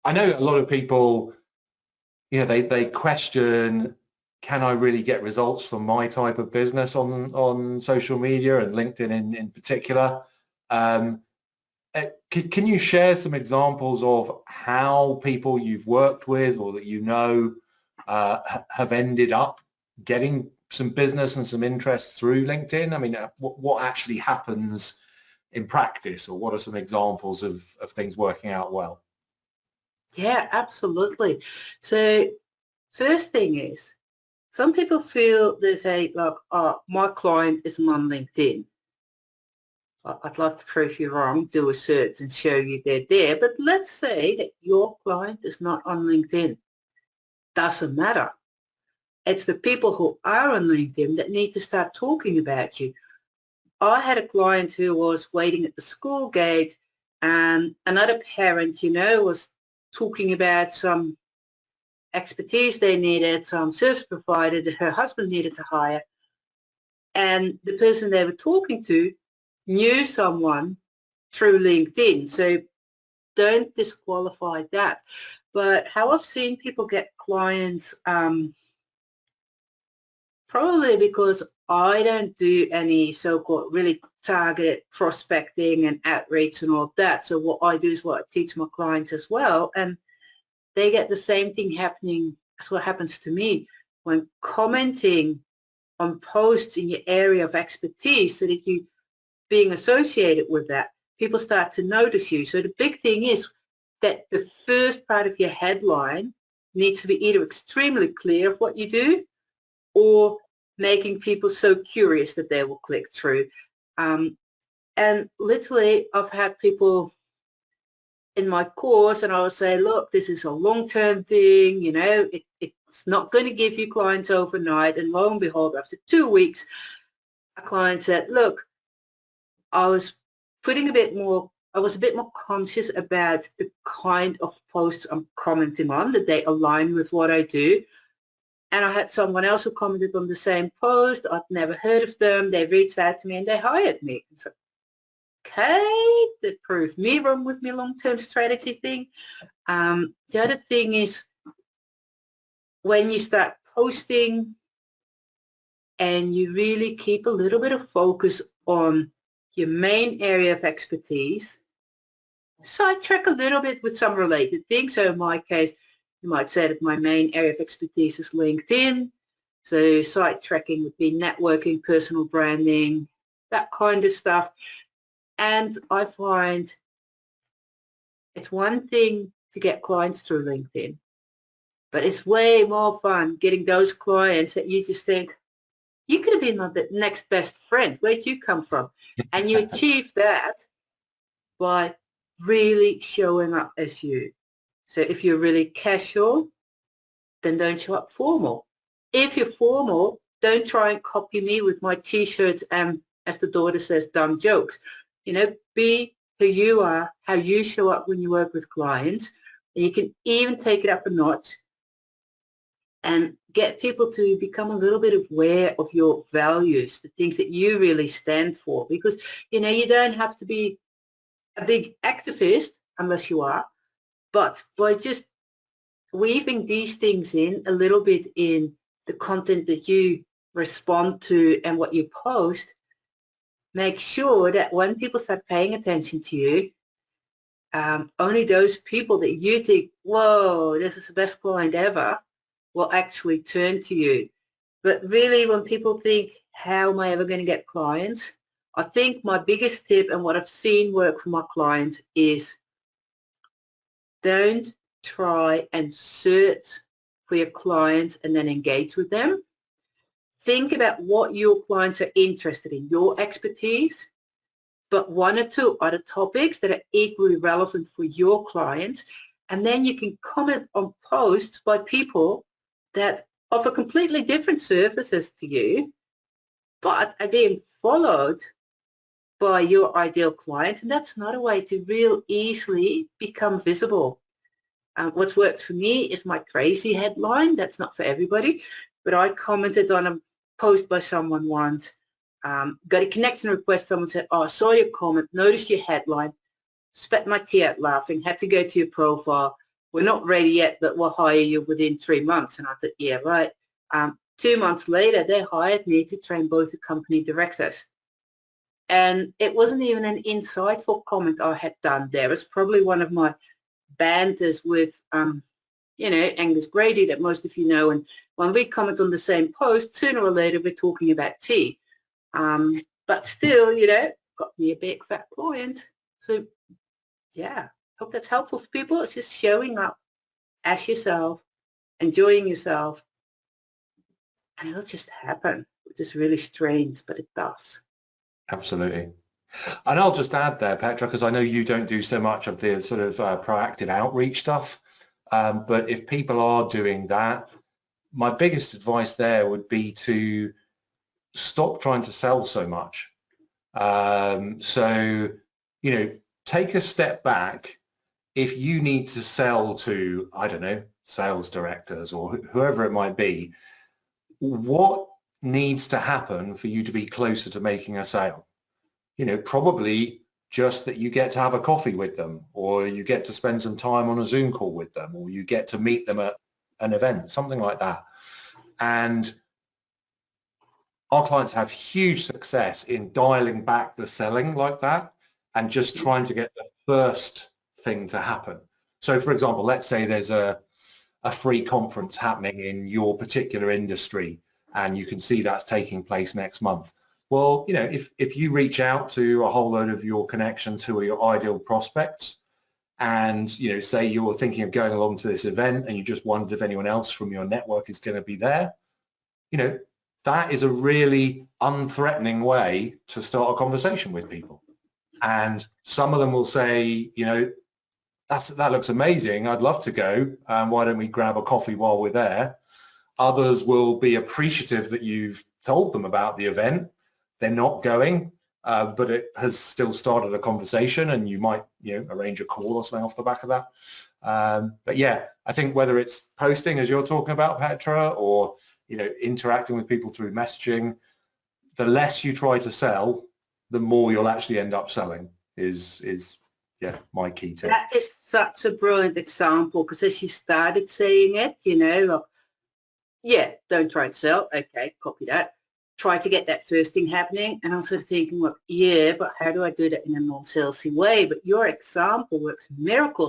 I know a lot of people, they question, can I really get results from my type of business on social media and LinkedIn in particular? Can you share some examples of how people you've worked with or that have ended up getting some business and some interest through LinkedIn? I mean, what actually happens in practice, or what are some examples of things working out well? Yeah, absolutely. So first thing is, some people feel they say, like, oh, my client isn't on LinkedIn. I'd like to prove you wrong, do a search and show you they're there. But let's say that your client is not on LinkedIn. Doesn't matter. It's the people who are on LinkedIn that need to start talking about you. I had a client who was waiting at the school gate, and another parent, was talking about some expertise they needed, some service provider that her husband needed to hire. And the person they were talking to knew someone through LinkedIn. So don't disqualify that. But how I've seen people get clients, probably because I don't do any so-called really targeted prospecting and outreach and all that. So what I do is what I teach my clients as well. And they get the same thing happening as what happens to me when commenting on posts in your area of expertise, so that you being associated with that, people start to notice you. So the big thing is that the first part of your headline needs to be either extremely clear of what you do, or making people so curious that they will click through. And literally, I've had people in my course, and I will say, look, this is a long-term thing, it's not going to give you clients overnight. And lo and behold, after 2 weeks, a client said, look, I was a bit more conscious about the kind of posts I'm commenting on, that they align with what I do. And I had someone else who commented on the same post. I'd never heard of them. They reached out to me and they hired me. So, okay, that proved me wrong with my long-term strategy thing. The other thing is, when you start posting and you really keep a little bit of focus on your main area of expertise, sidetrack a little bit with some related things. So in my case, you might say that my main area of expertise is LinkedIn. So sidetracking would be networking, personal branding, that kind of stuff. And I find it's one thing to get clients through LinkedIn, but it's way more fun getting those clients that you just think, you could have been my next best friend. Where'd you come from? And you achieve that by really showing up as you. So if you're really casual, then don't show up formal. If you're formal, don't try and copy me with my t-shirts and, as the daughter says, dumb jokes. Be who you are, how you show up when you work with clients. And you can even take it up a notch and get people to become a little bit aware of your values, the things that you really stand for. Because, you don't have to be a big activist unless you are, but by just weaving these things in a little bit in the content that you respond to and what you post, make sure that when people start paying attention to you, only those people that you think, whoa, this is the best client ever, will actually turn to you. But really, when people think, how am I ever going to get clients? I think my biggest tip, and what I've seen work for my clients, is don't try and search for your clients and then engage with them. Think about what your clients are interested in, your expertise, but 1 or 2 other topics that are equally relevant for your clients. And then you can comment on posts by people that offer completely different services to you, but are being followed by your ideal client. And that's not a way to real easily become visible. What's worked for me is my crazy headline. That's not for everybody, but I commented on a post by someone once, got a connection request. Someone said, oh, I saw your comment, noticed your headline, spat my tea out laughing, had to go to your profile, we're not ready yet, but we'll hire you within 3 months. And I thought, yeah, right. 2 months later, they hired me to train both the company directors. And it wasn't even an insightful comment I had done there. It's probably one of my banters with, you know, Angus Grady that most of you know. And when we comment on the same post, sooner or later, we're talking about tea. But still, you know, got me a big fat client. So, yeah, hope that's helpful for people. It's just showing up as yourself, enjoying yourself, and it'll just happen, which is really strange, but it does. Absolutely. And I'll just add there, Petra, because I know you don't do so much of the sort of proactive outreach stuff, but if people are doing that, my biggest advice there would be to stop trying to sell so much. So, you know, take a step back. If you need to sell to, I don't know, sales directors or whoever it might be, what needs to happen for you to be closer to making a sale? You know, probably just that you get to have a coffee with them, or you get to spend some time on a Zoom call with them, or you get to meet them at an event, something like that. And our clients have huge success in dialing back the selling like that and just trying to get the first thing to happen. So for example, let's say there's a free conference happening in your particular industry and you can see that's taking place next month. Well, you know, if you reach out to a whole load of your connections who are your ideal prospects and, you know, say you're thinking of going along to this event and you just wondered if anyone else from your network is going to be there, you know, that is a really unthreatening way to start a conversation with people. And some of them will say, you know, that looks amazing. I'd love to go. Why don't we grab a coffee while we're there? Others will be appreciative that you've told them about the event. They're not going, but it has still started a conversation and you might, you know, arrange a call or something off the back of that. But yeah, I think whether it's posting as you're talking about, Petra, or, you know, interacting with people through messaging, the less you try to sell, the more you'll actually end up selling is yeah, my key tip. That is such a brilliant example, because as you started saying it, you know, like, yeah, don't try to sell. Okay, copy that. Try to get that first thing happening. And I'm sort of thinking, well, yeah, but how do I do that in a non-salesy way? But your example works miracles